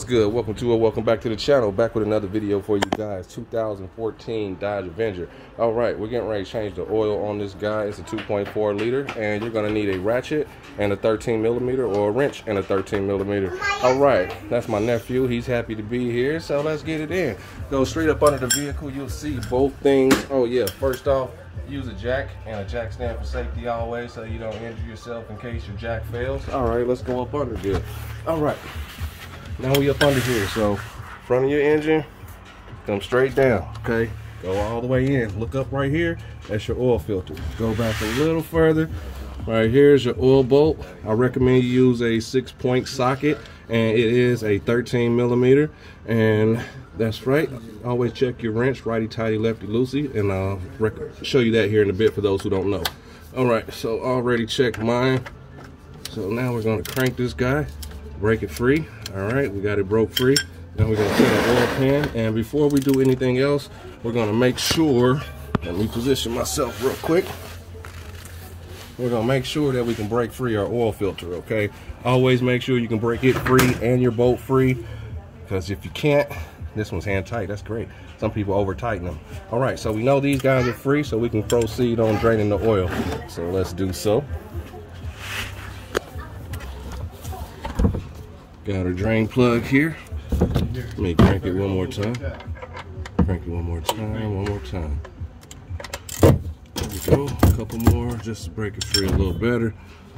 good? Welcome back to the channel. Back with another video for you guys. 2014 Dodge Avenger. All right, we're getting ready to change the oil on this guy. It's a 2.4 liter, and you're gonna need a ratchet and a 13mm, or a wrench and a 13mm. All right, that's my nephew. He's happy to be here, so let's get it in. Go straight up under the vehicle. You'll see both things. Oh yeah, first off, use a jack, and a jack stand for safety always, so you don't injure yourself in case your jack fails. All right, let's go up under there. All right, now we up under here. So front of your engine, come straight down, okay? Go all the way in. Look up right here, that's your oil filter. Go back a little further. Right here is your oil bolt. I recommend you use a 6-point socket, and it is a 13mm, and that's right. Always check your wrench, righty tighty, lefty loosey, and I'll show you that here in a bit for those who don't know. All right, so already checked mine. So now we're gonna crank this guy, break it free. All right, we got it broke free. Now we're gonna set an oil pan, and before we do anything else, we're gonna make sure, let me position myself real quick. We're gonna make sure that we can break free our oil filter, okay? Always make sure you can break it free and your bolt free, because if you can't, this one's hand tight, that's great. Some people over tighten them. All right, so we know these guys are free, so we can proceed on draining the oil. So let's do so. Got our drain plug here. Let me crank it one more time. Crank it one more time. There we go, a couple more just to break it free a little better.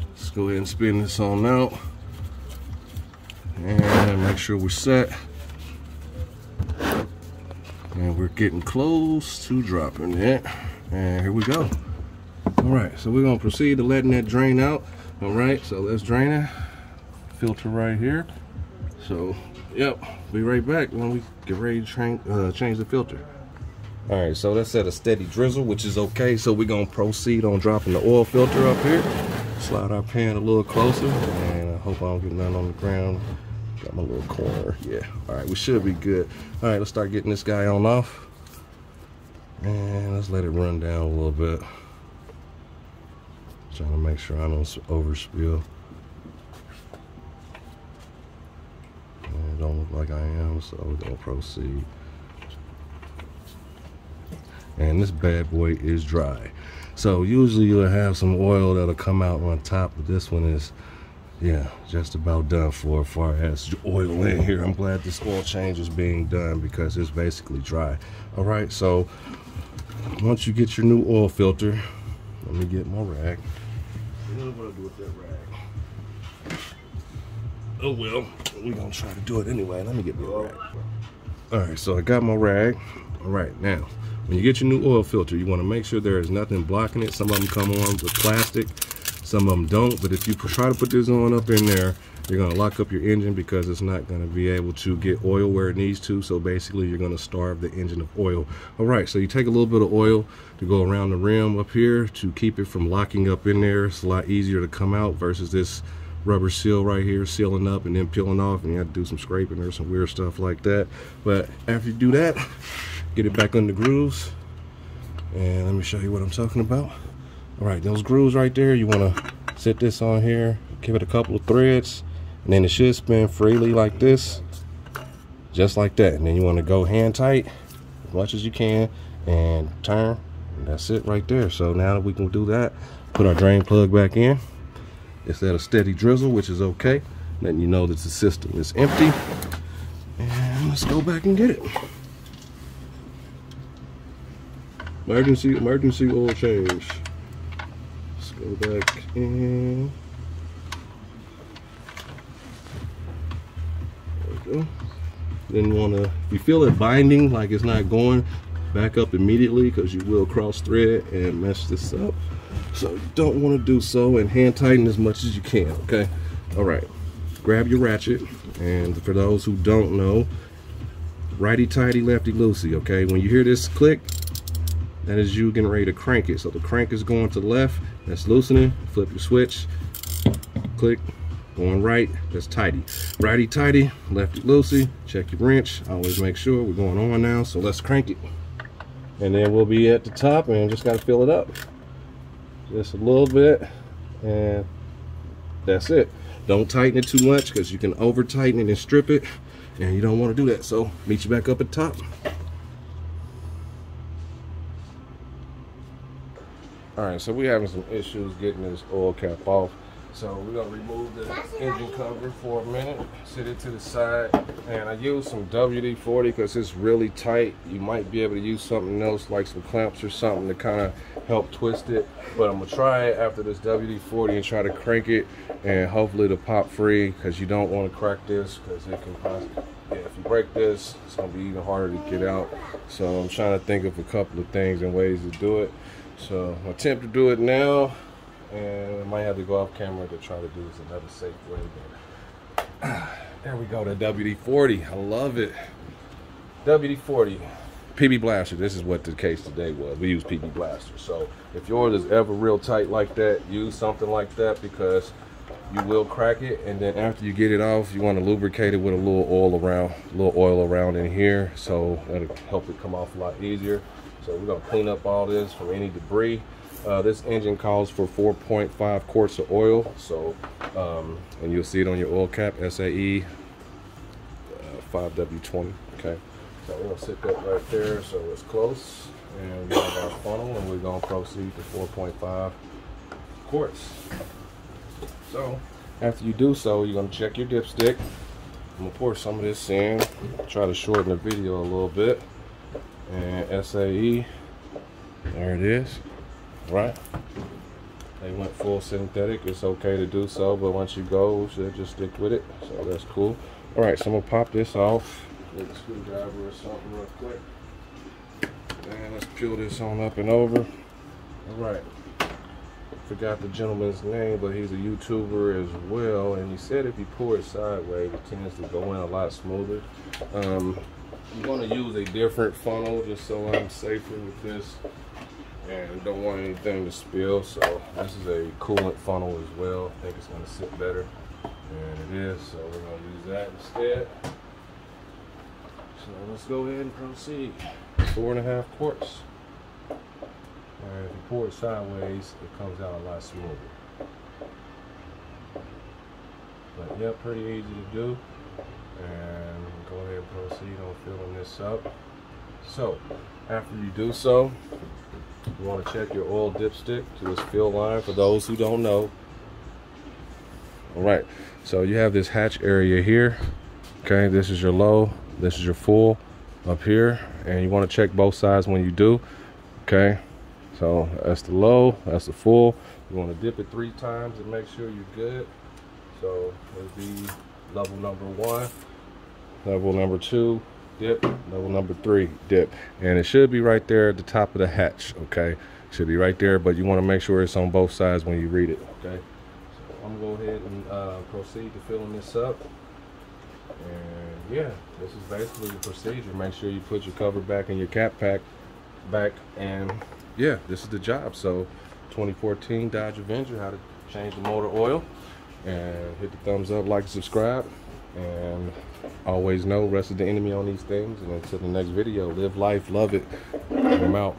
Let's go ahead and spin this on out. And make sure we're set. And we're getting close to dropping it. And here we go. All right, so we're gonna proceed to letting that drain out. All right, so let's drain it. Filter right here. So, yep, be right back when we get ready to change the filter. All right, so that's at a steady drizzle, which is okay. So we're gonna proceed on dropping the oil filter up here. Slide our pan a little closer, and I hope I don't get nothing on the ground. Got my little corner, yeah. All right, we should be good. All right, let's start getting this guy on off. And let's let it run down a little bit. Trying to make sure I don't overspill. And it don't look like I am, so we're gonna proceed. And this bad boy is dry. So usually you'll have some oil that'll come out on top, but this one is, yeah, just about done for as far as oil in here. I'm glad this oil change is being done because it's basically dry. All right, so once you get your new oil filter, let me get my rag. What do I do with that rag? Oh well, we're gonna try to do it anyway. Let me get my rag. All right, so I got my rag. All right, now, when you get your new oil filter, you want to make sure there is nothing blocking it. Some of them come on with plastic, some of them don't. But if you try to put this on up in there, you're going to lock up your engine because it's not going to be able to get oil where it needs to. So basically, you're going to starve the engine of oil. All right, so you take a little bit of oil to go around the rim up here to keep it from locking up in there. It's a lot easier to come out versus this rubber seal right here sealing up and then peeling off, and you have to do some scraping or some weird stuff like that. But after you do that, get it back on the grooves, and let me show you what I'm talking about. All right, those grooves right there, you want to set this on here, give it a couple of threads, and then it should spin freely like this, just like that. And then you want to go hand tight as much as you can and turn, and that's it right there. So now that we can do that, put our drain plug back in. It's at a steady drizzle, which is okay, letting you know that the system is empty. And let's go back and get it. Emergency oil change. Let's go back in. There we go. Then if you feel it binding, like it's not going, back up immediately, because you will cross thread and mess this up. So you don't want to do so, and hand tighten as much as you can, okay? All right, grab your ratchet, and for those who don't know, righty tighty, lefty loosey, okay? When you hear this click, that is you getting ready to crank it. So the crank is going to the left, that's loosening. Flip your switch, click, going right, that's tighty. Righty tighty, lefty loosey, check your wrench. Always make sure we're going on now, so let's crank it. And then we'll be at the top, and just got to fill it up. Just a little bit, and that's it. Don't tighten it too much, because you can over tighten it and strip it, and you don't want to do that. So meet you back up at top. All right, so we're having some issues getting this oil cap off. So we're gonna remove the engine cover for a minute, sit it to the side, and I use some WD-40 because it's really tight. You might be able to use something else like some clamps or something to kind of help twist it. But I'm gonna try it after this WD-40 and try to crank it, and hopefully it'll pop free, because you don't want to crack this because it can possibly, if you break this, it's gonna be even harder to get out. So I'm trying to think of a couple of things and ways to do it. So I'll attempt to do it now, and I might have to go off camera to try to do this another safe way. But there we go, the WD-40. I love it. WD-40. PB Blaster. This is what the case today was. We use PB Blaster. So if yours is ever real tight like that, use something like that, because you will crack it. And then after you get it off, you want to lubricate it with a little oil around in here, so that'll help it come off a lot easier. So we're gonna clean up all this from any debris. This engine calls for 4.5 quarts of oil. So, and you'll see it on your oil cap, SAE 5W20. Okay, so we're gonna sit that right there so it's close. And we have our funnel, and we're gonna proceed to 4.5 quarts. So after you do so, you're gonna check your dipstick. I'm gonna pour some of this in, try to shorten the video a little bit. And SAE, there it is. Right, they went full synthetic. It's okay to do so, but once you go, you should just stick with it. So that's cool. All right, so I'm gonna pop this off with a screwdriver or something real quick, and let's peel this on up and over. All right, forgot the gentleman's name, but he's a YouTuber as well, and he said if you pour it sideways, it tends to go in a lot smoother. I'm going to use a different funnel just so I'm safer with this and don't want anything to spill. So this is a coolant funnel as well. I think it's going to sit better, and it is. So we're going to use that instead. So let's go ahead and proceed. 4.5 quarts. And if you pour it sideways, it comes out a lot smoother. But yeah, pretty easy to do. And go ahead and proceed on filling this up. So after you do so, you want to check your oil dipstick to this fill line for those who don't know. All right, so you have this hatch area here. Okay, this is your low, this is your full up here, and you want to check both sides when you do. Okay, so that's the low, that's the full. You want to dip it 3 times and make sure you're good. So it'll be level number 1, level number 2, dip, level number 3, dip. And it should be right there at the top of the hatch. Okay, should be right there, but you want to make sure it's on both sides when you read it. Okay, so I'm gonna go ahead and proceed to filling this up. And yeah, this is basically the procedure. Make sure you put your cover back in your cap pack back, and yeah, this is the job. So 2014 Dodge Avenger, how to change the motor oil. And hit the thumbs up, like, subscribe, and always know rest of the enemy on these things. And until the next video, live life, love it. I'm out.